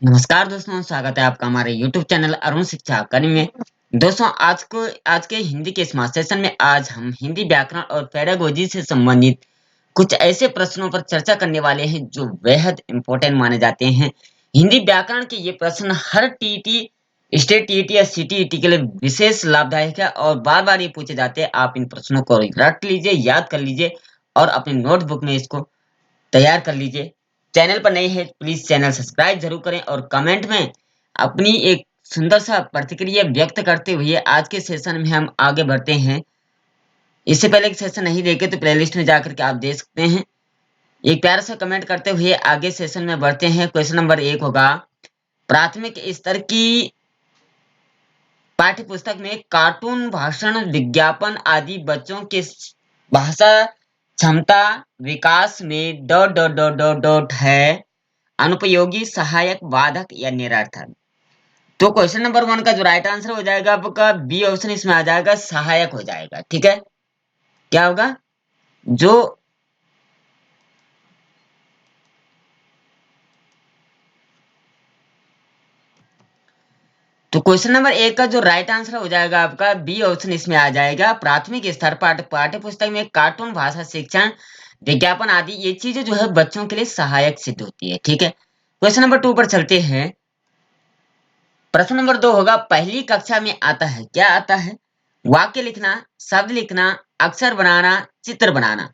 नमस्कार दोस्तों, स्वागत है आपका हमारे YouTube चैनल अरुण शिक्षा अकादमी में। दोस्तों, आज के हिंदी के स्मार्ट सेशन में आज हम हिंदी व्याकरण और पेडागोजी से संबंधित कुछ ऐसे प्रश्नों पर चर्चा करने वाले हैं जो बेहद इम्पोर्टेंट माने जाते हैं। हिंदी व्याकरण के ये प्रश्न हर टीईटी, स्टेट टीईटी या सीटीईटी के लिए विशेष लाभदायक है और बार-बार ये पूछे जाते हैं। आप इन प्रश्नों को रट लीजिए, याद कर लीजिए और अपनी नोटबुक में इसको तैयार कर लीजिए। चैनल पर नए हैं प्लीज चैनल सब्सक्राइब जरूर करें और कमेंट में अपनी एक सुंदर सा प्रतिक्रिया व्यक्त करते हुए आज के सेशन में हम आगे बढ़ते हैं। इससे पहले एक सेशन नहीं देखे तो प्लेलिस्ट में जाकर के आप देख सकते हैं। एक प्यारा सा कमेंट करते हुए आगे सेशन में बढ़ते हैं। क्वेश्चन नंबर 1 होगा, प्राथमिक स्तर की पाठ्य पुस्तक में कार्टून, भाषण, विज्ञापन आदि बच्चों के भाषा क्षमता विकास में dot dot dot dot dot है अनुपयोगी, सहायक, बाधक या निरर्थक। तो क्वेश्चन नंबर 1 का जो राइट आंसर हो जाएगा आपका बी ऑप्शन, इसमें आ जाएगा सहायक हो जाएगा। ठीक है, क्या होगा जो तो क्वेश्चन नंबर 1 का जो राइट आंसर हो जाएगा आपका बी ऑप्शन, इसमें आ जाएगा प्राथमिक स्तर पाठ्य पुस्तक में कार्टून, भाषा शिक्षण, विज्ञापन आदि ये चीजें जो है बच्चों के लिए सहायक सिद्ध होती है। ठीक है, क्वेश्चन नंबर 2 पर चलते हैं। प्रश्न नंबर 2 होगा, पहली कक्षा में आता है, क्या आता है? वाक्य लिखना, शब्द लिखना, अक्षर बनाना, चित्र बनाना।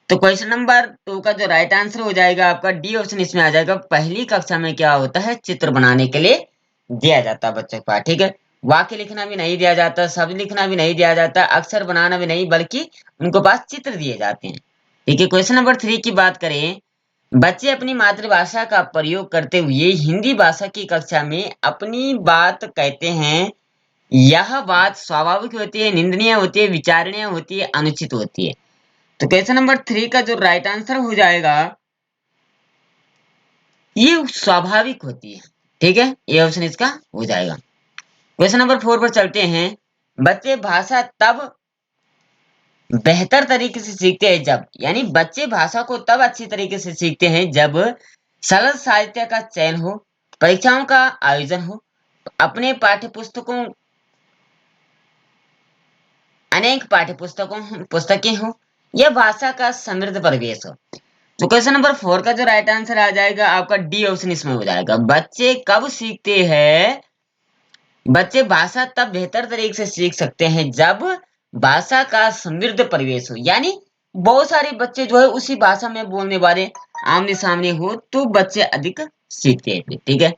तो क्वेश्चन नंबर 2 का जो राइट आंसर हो जाएगा आपका डी ऑप्शन, इसमें आ जाएगा पहली कक्षा में क्या होता है, चित्र बनाने के लिए दिया जाता है बच्चों के पास। ठीक है, वाक्य लिखना भी नहीं दिया जाता, शब्द लिखना भी नहीं दिया जाता, अक्षर बनाना भी नहीं, बल्कि उनको पास चित्र दिए जाते हैं। ठीक है, क्वेश्चन नंबर 3 की बात करें, बच्चे अपनी मातृभाषा का प्रयोग करते हुए हिंदी भाषा की कक्षा में अपनी बात कहते हैं। यह बात स्वाभाविक होती है, निंदनीय होती है, विचारणीय होती है, अनुचित होती है। तो क्वेश्चन नंबर 3 का जो राइट आंसर हो जाएगा ये स्वाभाविक होती है। ठीक है, ये ऑप्शन इसका हो जाएगा। क्वेश्चन नंबर 4 पर चलते हैं। बच्चे भाषा तब बेहतर तरीके से सीखते हैं जब, यानी बच्चे भाषा को तब अच्छी तरीके से सीखते हैं जब सरल साहित्य का चयन हो, परीक्षाओं का आयोजन हो, अपने पाठ्य पुस्तकों अनेक पाठ्य पुस्तकें हो, यह भाषा का समृद्ध परिवेश हो। तो क्वेश्चन नंबर 4 का जो राइट आंसर आ जाएगा आपका डी ऑप्शन, इसमें हो जाएगा बच्चे कब सीखते हैं, बच्चे भाषा तब बेहतर तरीके से सीख सकते हैं जब भाषा का समृद्ध परिवेश हो, यानी बहुत सारे बच्चे जो है उसी भाषा में बोलने वाले आमने सामने हो तो बच्चे अधिक सीखते हैं। ठीक है,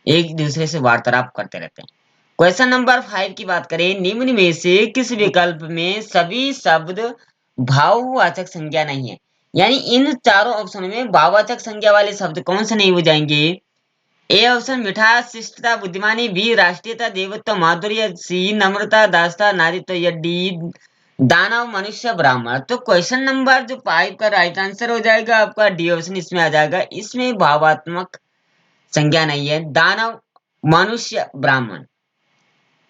एक दूसरे से वार्तालाप करते रहते हैं। क्वेश्चन नंबर 5 की बात करें, निम्न में से किस विकल्प में सभी शब्द भाववाचक संज्ञा नहीं है, यानी इन चारों ऑप्शन में भाववाचक संज्ञा वाले शब्द कौन से नहीं हो जाएंगे? ए ऑप्शन मिठास, शिष्टता, बुद्धिमानी, बी राष्ट्रीयता, देवत्व, माधुर्य, सी नम्रता, दासता, नारीत्व या डी दानव, मनुष्य, ब्राह्मण। तो क्वेश्चन नंबर जो 5 का राइट आंसर हो जाएगा आपका डी ऑप्शन, इसमें आ जाएगा, इसमें भावात्मक संज्ञा नहीं है, दानव, मनुष्य, ब्राह्मण।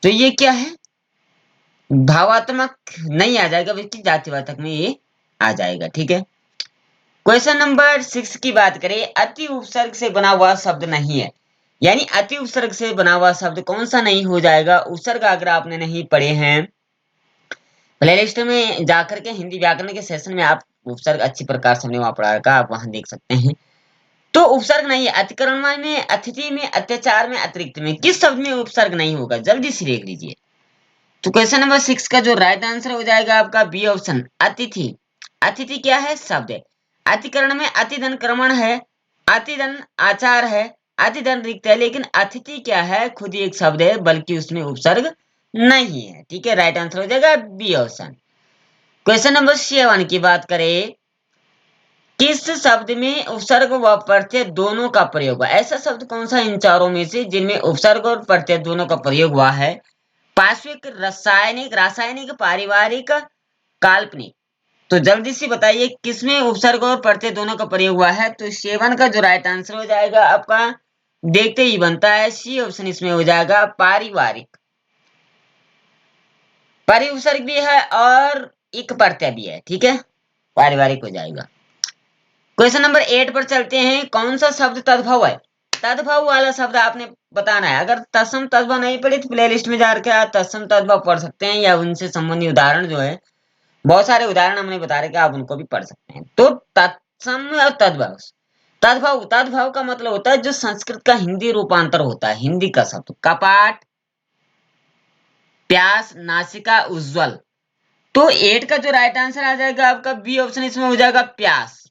तो ये क्या है, भावात्मक नहीं आ जाएगा बल्कि जातिवाचक में ये आ जाएगा। ठीक है, क्वेश्चन नंबर 6 की बात करें, अति उपसर्ग से बना हुआ शब्द नहीं है, यानी अति उपसर्ग से बना हुआ शब्द कौन सा नहीं हो जाएगा? उपसर्ग अगर आपने नहीं पढ़े हैं, प्लेलिस्ट में जाकर के हिंदी व्याकरण के सेशन में आप उपसर्ग अच्छी प्रकार से हमने वहां पढ़ा रखा, आप वहां देख सकते हैं। तो उपसर्ग नहीं है, अतिक्रमण में, अतिथि में, अत्याचार में, अतिरिक्त में, किस शब्द में उपसर्ग नहीं होगा? जल्दी से देख लीजिए। तो क्वेश्चन नंबर 6 का जो राइट आंसर हो जाएगा आपका बी ऑप्शन, अतिथि। अतिथि क्या है? शब्द है। अतिकरण में अतिधन क्रमण है, अतिधन आचार है, अतिधन रिक्त है, लेकिन अतिथि क्या है? खुद ही एक शब्द है, बल्कि उसमें उपसर्ग नहीं है। ठीक है, राइट आंसर हो जाएगा बी ऑप्शन। क्वेश्चन नंबर 7 की बात करें, किस शब्द में उपसर्ग व प्रत्यय दोनों का प्रयोग हुआ? ऐसा शब्द कौन सा इन चारों में से जिनमें उपसर्ग और प्रत्यय दोनों का प्रयोग हुआ है? पार्श्विक, रासायनिक, पारिवारिक, काल्पनिक। तो जल्दी से बताइए किसमें उपसर्ग और प्रत्यय दोनों का प्रयोग हुआ है? तो 7 का जो राइट आंसर हो जाएगा आपका, देखते ही बनता है, सी ऑप्शन इसमें हो जाएगा, पारिवारिक। परि उपसर्ग भी है और एक प्रत्यय भी है। ठीक है, पारिवारिक हो जाएगा। क्वेश्चन नंबर 8 पर चलते हैं, कौन सा शब्द तद्भव है? तद्भव वाला शब्द आपने बताना है। अगर तत्सम तद्भव नहीं पढ़े तो प्ले लिस्ट में जाकर आप तत्सम तद्भव पढ़ सकते हैं, या उनसे संबंधित उदाहरण जो है, बहुत सारे उदाहरण हमने बता रहे कि आप उनको भी पढ़ सकते हैं। तो तत्सम और तद्भव, तद्भव तद्भव का मतलब होता है जो संस्कृत का हिंदी रूपांतर होता है, हिंदी का शब्द। कपाट, प्यास, नासिका, उज्जवल। तो 8 का जो राइट आंसर आ जाएगा आपका बी ऑप्शन, इसमें हो जाएगा प्यास।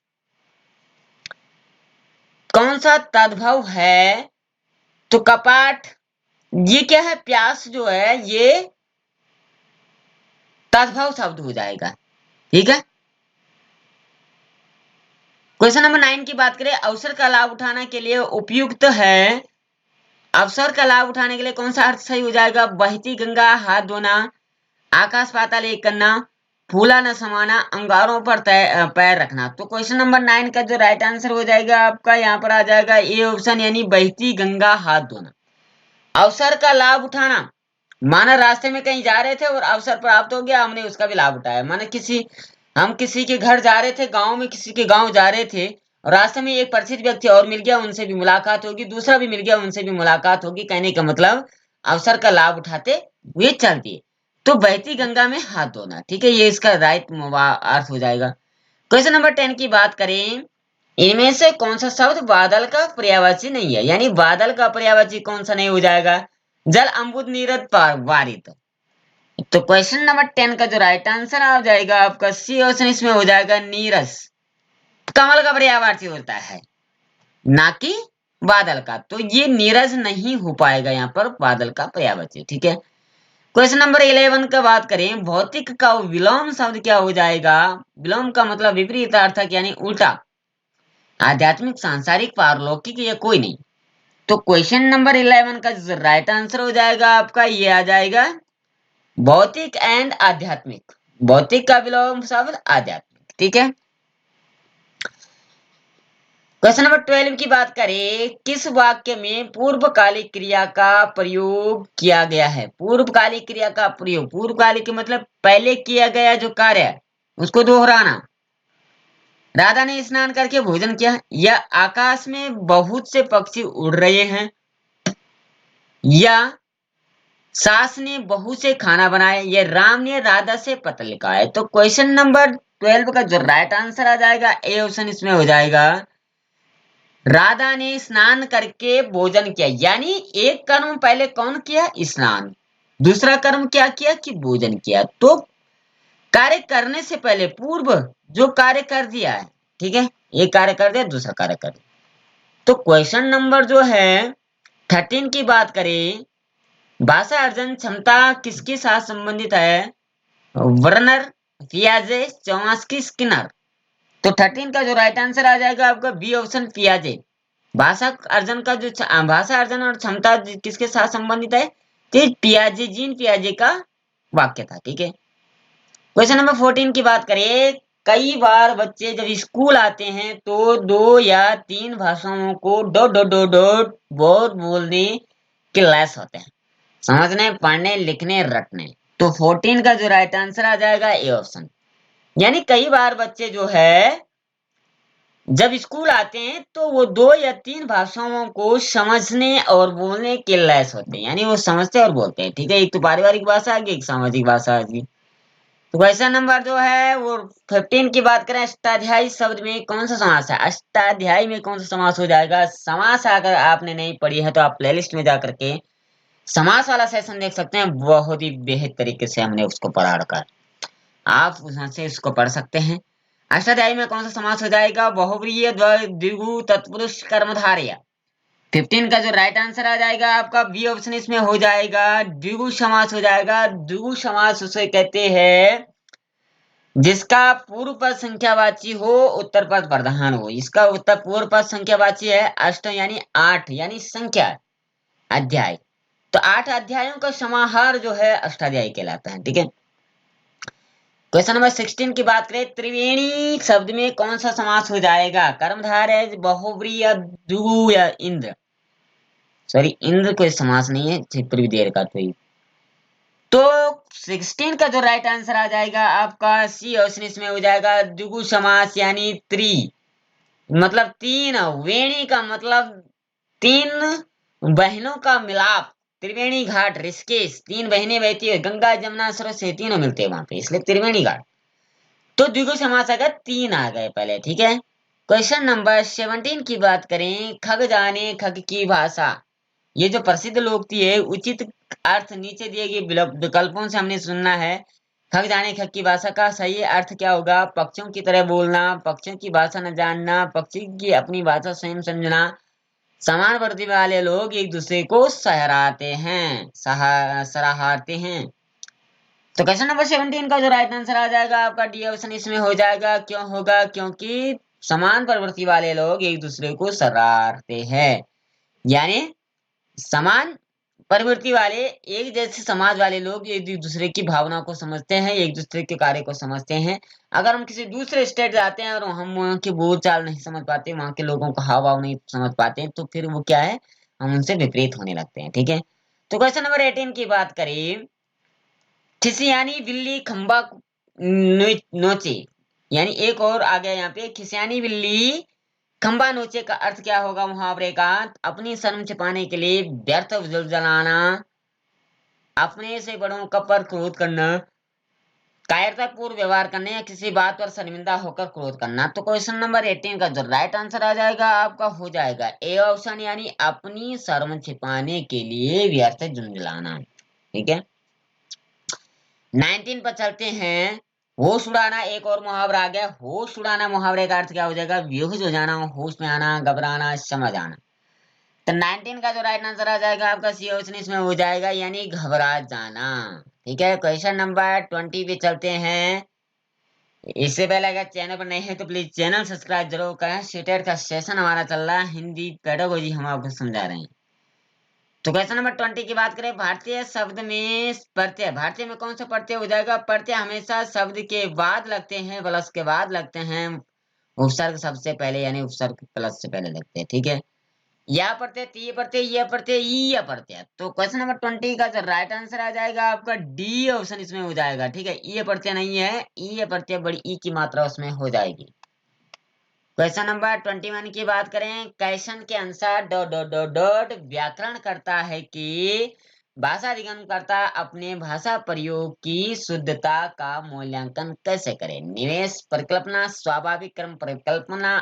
कौन सा तद्भव है? तो कपाट, ये क्या है? प्यास जो है ये तद्भव शब्द हो जाएगा। ठीक है। क्वेश्चन नंबर 9 की बात करें, अवसर का लाभ उठाने के लिए उपयुक्त है। अवसर का लाभ उठाने के लिए कौन सा अर्थ सही हो जाएगा? बहती गंगा, हाथ धोना, आकाश पाताल एक करना, फूला न समाना, अंगारों पर पैर रखना। तो क्वेश्चन नंबर 9 का जो राइट आंसर हो जाएगा आपका, यहाँ पर आ जाएगा ए ऑप्शन, यानी बहती गंगा, हाथ धोना। अवसर का लाभ उठाना, माना रास्ते में कहीं जा रहे थे और अवसर प्राप्त हो गया, हमने उसका भी लाभ उठाया। माना हम किसी के घर जा रहे थे, गांव में किसी के गांव जा रहे थे, और रास्ते में एक परिचित व्यक्ति और मिल गया, उनसे भी मुलाकात होगी, दूसरा भी मिल गया, उनसे भी मुलाकात होगी। कहने का मतलब अवसर का लाभ उठाते हुए चल दिए। तो बहती गंगा में हाथ धोना, ठीक है, ये इसका राइट अर्थ हो जाएगा। क्वेश्चन नंबर 10 की बात करें, इनमें से कौन सा शब्द बादल का पर्यायवाची नहीं है? यानी बादल का पर्यायवाची कौन सा नहीं हो जाएगा? जल, अम्बुद, नीरद, वारित। तो क्वेश्चन नंबर 10 का जो राइट आंसर आ जाएगा आपका सी ऑप्शन, इसमें हो जाएगा नीरस। कमल का पर्यायवाची होता है, ना कि बादल का। तो ये नीरज नहीं हो पाएगा यहाँ पर बादल का पर्यायवाची। ठीक है। क्वेश्चन नंबर 11 का बात करें, भौतिक का विलोम शब्द क्या हो जाएगा? विलोम का मतलब विपरीतार्थक, यानी उल्टा। आध्यात्मिक, सांसारिक, पारलौकिक, या कोई नहीं। तो क्वेश्चन नंबर 11 का राइट आंसर हो जाएगा आपका, ये आ जाएगा भौतिक एंड आध्यात्मिक। भौतिक का विलोम शब्द आध्यात्मिक। ठीक है। क्वेश्चन नंबर 12 की बात करें, किस वाक्य में पूर्वकालिक क्रिया का प्रयोग किया गया है? पूर्वकालिक क्रिया का प्रयोग, पूर्वकालिक मतलब पहले किया गया जो कार्य है उसको दोहराना। राधा ने स्नान करके भोजन किया, या आकाश में बहुत से पक्षी उड़ रहे हैं, या सास ने बहू से खाना बनाया, या राम ने राधा से पत्र लिखा है। तो क्वेश्चन नंबर 12 का जो राइट आंसर आ जाएगा ए ऑप्शन, इसमें हो जाएगा राधा ने स्नान करके भोजन किया। यानी एक कर्म पहले कौन किया? स्नान। दूसरा कर्म क्या किया? कि भोजन किया। तो कार्य करने से पहले पूर्व जो कार्य कर दिया है, ठीक है, एक कार्य कर दिया, दूसरा कार्य कर दिया। तो क्वेश्चन नंबर जो है 13 की बात करें, भाषा अर्जन क्षमता किसके साथ संबंधित है? वर्नर, पियाजे, चौमास्की, स्किनर। तो 13 का जो राइट आंसर आ जाएगा आपका बी ऑप्शन, पियाजे। भाषा अर्जन का जो भाषा अर्जन और क्षमता किसके साथ संबंधित है? तो पियाजे, जीन पियाजे का वाक्य था। ठीक है। क्वेश्चन नंबर 14 की बात करें, कई बार बच्चे जब स्कूल आते हैं तो 2 या 3 भाषाओं co dot dot dot dot बहुत बोलने के लैस होते हैं, समझने, पढ़ने, लिखने, रटने। तो 14 का जो राइट आंसर आ जाएगा ए ऑप्शन। यानी कई बार बच्चे जो है जब स्कूल आते हैं तो वो 2 या 3 भाषाओं को समझने और बोलने के लैस होते हैं, यानी वो समझते और बोलते हैं। ठीक है। एक तो पारिवारिक भाषा आ गई, एक सामाजिक भाषा आ गई। तो क्वेश्चन नंबर जो है वो 15 की बात करें, अष्टाध्यायी शब्द में कौन सा समास है? अष्टाध्यायी में कौन सा समास हो जाएगा? समास अगर आपने नहीं पढ़ी है तो आप प्लेलिस्ट में जाकर के समास वाला सेशन देख सकते हैं, बहुत ही बेहद तरीके से हमने उसको पढ़ा रखा है, आप वहां से उसको पढ़ सकते हैं। अष्टाध्यायी में कौन सा समास हो जाएगा? बहुव्रीहि, द्विगु, तत्पुरुष, कर्मधारय। 15 का जो राइट आंसर आ जाएगा आपका बी ऑप्शन, इसमें हो जाएगा द्विगु समास हो जाएगा। द्विगु समास उसे कहते हैं जिसका पूर्व पद संख्यावाची हो, उत्तर पद प्रधान हो। इसका उत्तर पूर्व पद संख्यावाची है अष्ट, यानी 8, यानी संख्या, अध्याय। तो 8 अध्यायों का समाहार जो है अष्टाध्यायी कहलाता है। ठीक है। क्वेश्चन नंबर 16 की बात करें, त्रिवेणी शब्द में कौन सा समास हो जाएगा? कर्मधारय, बहुव्रीहि, या द्विगु, या इंद्र। सॉरी, इंद्र कोई समास नहीं है, फिर भी देर का तो 16 का जो राइट आंसर आ जाएगा आपका सी ऑप्शन, इसमें हो जाएगा द्विगु समास, यानी त्रि मतलब 3, वेणी का मतलब तीन बहनों का मिलाप, त्रिवेणी घाट ऋषिकेश, तीन बहनें बहती है गंगा जमुना सरस्वती, तीनों मिलते हैं वहां पे, इसलिए त्रिवेणी घाट। तो द्विगु समास आ गया, तीन आ गए पहले, ठीक है। क्वेश्चन नंबर 17 की बात करें, खग जाने खग की भाषा। ये जो प्रसिद्ध लोकोक्ति है, उचित अर्थ नीचे दिए गए विकल्पों से हमने सुनना है। खग जाने खग की भाषा का सही अर्थ क्या होगा? पक्षियों की तरह बोलना, पक्षियों की भाषा न जानना, पक्षी की अपनी भाषा स्वयं समझना, समान प्रतिभा वाले लोग एक दूसरे को सहराते हैं, सराहते हैं। तो क्वेश्चन नंबर 17 का जो राइट आंसर आ जाएगा आपका डी ऑप्शन इसमें हो जाएगा। क्यों होगा? क्योंकि समान प्रवृत्ति वाले लोग एक दूसरे को सराहते हैं, यानी समान प्रवृत्ति वाले, एक जैसे समाज वाले लोग एक दूसरे की भावना को समझते हैं, एक दूसरे के कार्य को समझते हैं। अगर हम किसी दूसरे स्टेट जाते हैं और हम वहाँ के बोलचाल नहीं समझ पाते, वहाँ के लोगों का हाव भाव नहीं समझ पाते, तो फिर वो क्या है, हम उनसे विपरीत होने लगते हैं, ठीक है। तो क्वेश्चन नंबर 18 की बात करें, खिसियानी बिल्ली खंबा नोचे, यानी एक और आ गया यहाँ पे, खिसियानी बिल्ली खंबा नोचे का अर्थ क्या होगा मुहावरे का? अपनी शर्म छिपाने के लिए व्यर्थ जलाना, अपने से बड़ों का पर क्रोध करना, कायरता पूर्ण व्यवहार करने, या किसी बात पर शर्मिंदा होकर क्रोध करना। तो क्वेश्चन नंबर 18 का जो राइट आंसर आ जाएगा आपका हो जाएगा ए ऑप्शन, यानी अपनी शर्म छिपाने के लिए व्यर्थ झुंझलाना, ठीक है। 19 पर चलते हैं, होश उड़ाना एक और मुहावरा आ गया। होश उड़ाना मुहावरे का अर्थ क्या हो जाएगा? बेहोश हो जाना, होश में आना, घबराना, समझ आना। तो 19 का जो राइट आंसर आ जाएगा आपका सी ऑप्शन इसमें हो जाएगा, यानी घबरा जाना, ठीक है। क्वेश्चन नंबर 20 पे चलते हैं। इससे पहले अगर चैनल पर नए हैं तो प्लीज चैनल सब्सक्राइब जरूर करें। सीटेट का सेशन हमारा चल रहा है, हिंदी पेडागोजी हम आपको समझा रहे हैं। तो क्वेश्चन नंबर 20 की बात करें, भारतीय शब्द में प्रत्यय, भारतीय में कौन सा प्रत्यय हो जाएगा? प्रत्यय हमेशा शब्द के बाद लगते हैं, प्लस के बाद लगते हैं, उपसर्ग सबसे पहले, यानी उपसर्ग प्लस से पहले लगते हैं, ठीक है। या प्रत्यय, ती प्रत्यय, ये प्रत्यय, ई प्रत्यय। तो क्वेश्चन नंबर 20 का जो राइट आंसर आ जाएगा आपका डी ऑप्शन इसमें हो जाएगा, ठीक है। ई प्रत्यय नहीं है, ई प्रत्यय बड़ी ई की मात्रा उसमें हो जाएगी। क्वेश्चन नंबर 21 की बात करें, क्वेश्चन के अनुसार डॉट डॉट डॉट डॉट व्याकरण करता है कि भाषा अधिगम करता अपने भाषा प्रयोग की शुद्धता का मूल्यांकन कैसे करे? निवेश परिकल्पना, स्वाभाविक क्रम परिकल्पना,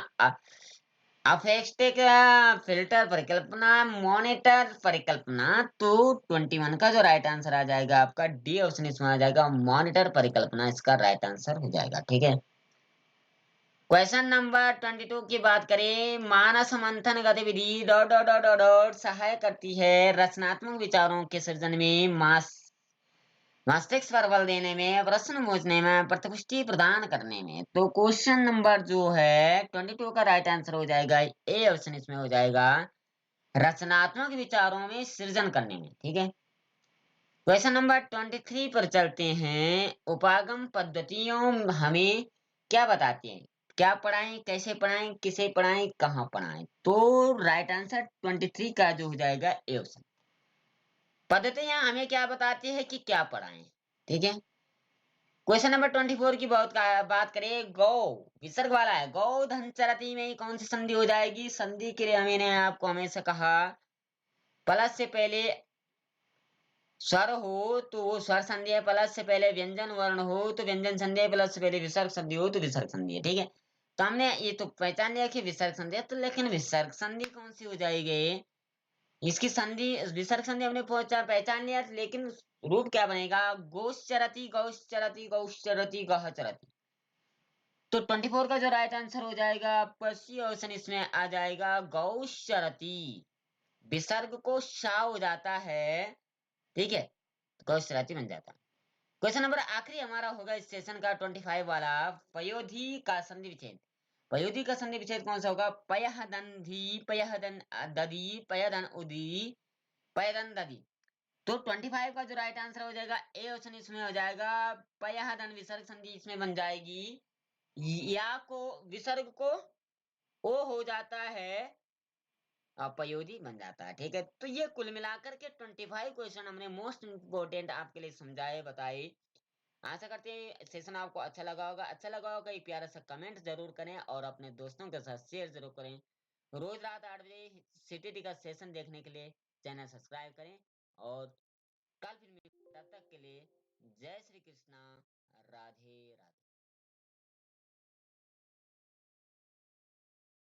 अफेक्टिक फिल्टर परिकल्पना, मॉनिटर परिकल्पना। तो 21 का जो राइट आंसर आ जाएगा आपका डी ऑप्शन इसमें आ जाएगा, मॉनिटर परिकल्पना इसका राइट आंसर हो जाएगा, ठीक है। क्वेश्चन नंबर 22 की बात करें, मानस मंथन गतिविधि dot dot dot dot dot सहाय करती है रचनात्मक विचारों के सृजन में, मस्तिष्क पर बल देने में, प्रश्न पूछने में, प्रतिपुष्टि प्रदान करने में। तो क्वेश्चन नंबर जो है 22 का राइट आंसर हो जाएगा ए ऑप्शन इसमें हो जाएगा, रचनात्मक विचारों में सृजन करने में, ठीक है। क्वेश्चन नंबर 23 पर चलते हैं, उपागम पद्धतियों हमें क्या बताती हैं? क्या पढ़ाएं, कैसे पढ़ाएं, किसे पढ़ाएं, कहाँ पढ़ाएं? तो राइट आंसर 23 का जो हो जाएगा ए ऑप्शन। पद्धतियां हमें क्या बताती है कि क्या पढ़ाएं, ठीक है। क्वेश्चन नंबर 24 की बात करें, गौ विसर्ग वाला है, गौ धन चरती में कौन सी संधि हो जाएगी? संधि के लिए मैंने आपको हमेशा कहा, प्लस से पहले स्वर हो तो वो स्वर संधि है, प्लस से पहले व्यंजन वर्ण हो तो व्यंजन संधि है, प्लस से पहले विसर्ग संधि हो तो विसर्ग संधि है, ठीक है। तो हमने ये तो पहचान लिया कि विसर्ग संधि है, तो लेकिन विसर्ग संधि कौन सी हो जाएगी? इसकी संधि विसर्ग संधि हमने पहचान लिया, लेकिन रूप क्या बनेगा? गोश्चरति गौश्चरति गौश्चरति गहचरति। तो 24 का जो राइट आंसर हो जाएगा आपका सी ऑप्शन इसमें आ जाएगा, गौश्चरति। विसर्ग को शा हो जाता है, ठीक है, गौश्चरति बन जाता है। क्वेश्चन नंबर आखिरी हमारा होगा इस सेशन का 25 वाला, पयोधी का संधि विच्छेद। पयोधी का संधि विच्छेद कौन सा होगा? पयः दंधी, पयः दन ददी, पयदन उदी, पयदन ददी। तो 25 का जो राइट आंसर हो जाएगा ए ऑप्शन इसमें हो जाएगा, पयः दन विसर्ग संधि इसमें बन जाएगी, या को विसर्ग को ओ हो जाता है, अपयोगी बन जाता है, ठीक है। तो ये कुल मिलाकर के 25 क्वेश्चन हमने मोस्ट इंपोर्टेंट आपके लिए समझाए बताए। आशा करते हैं सेशन आपको अच्छा लगा होगा। अच्छा लगा होगा एक प्यारा सा कमेंट जरूर करें और अपने दोस्तों के साथ शेयर जरूर करें। रोज रात 8 बजे सीटीटी का सेशन देखने के लिए चैनल सब्सक्राइब करें। और कल फिर मिलेंगे, तब तक के लिए जय श्री कृष्णा, राधे राधे।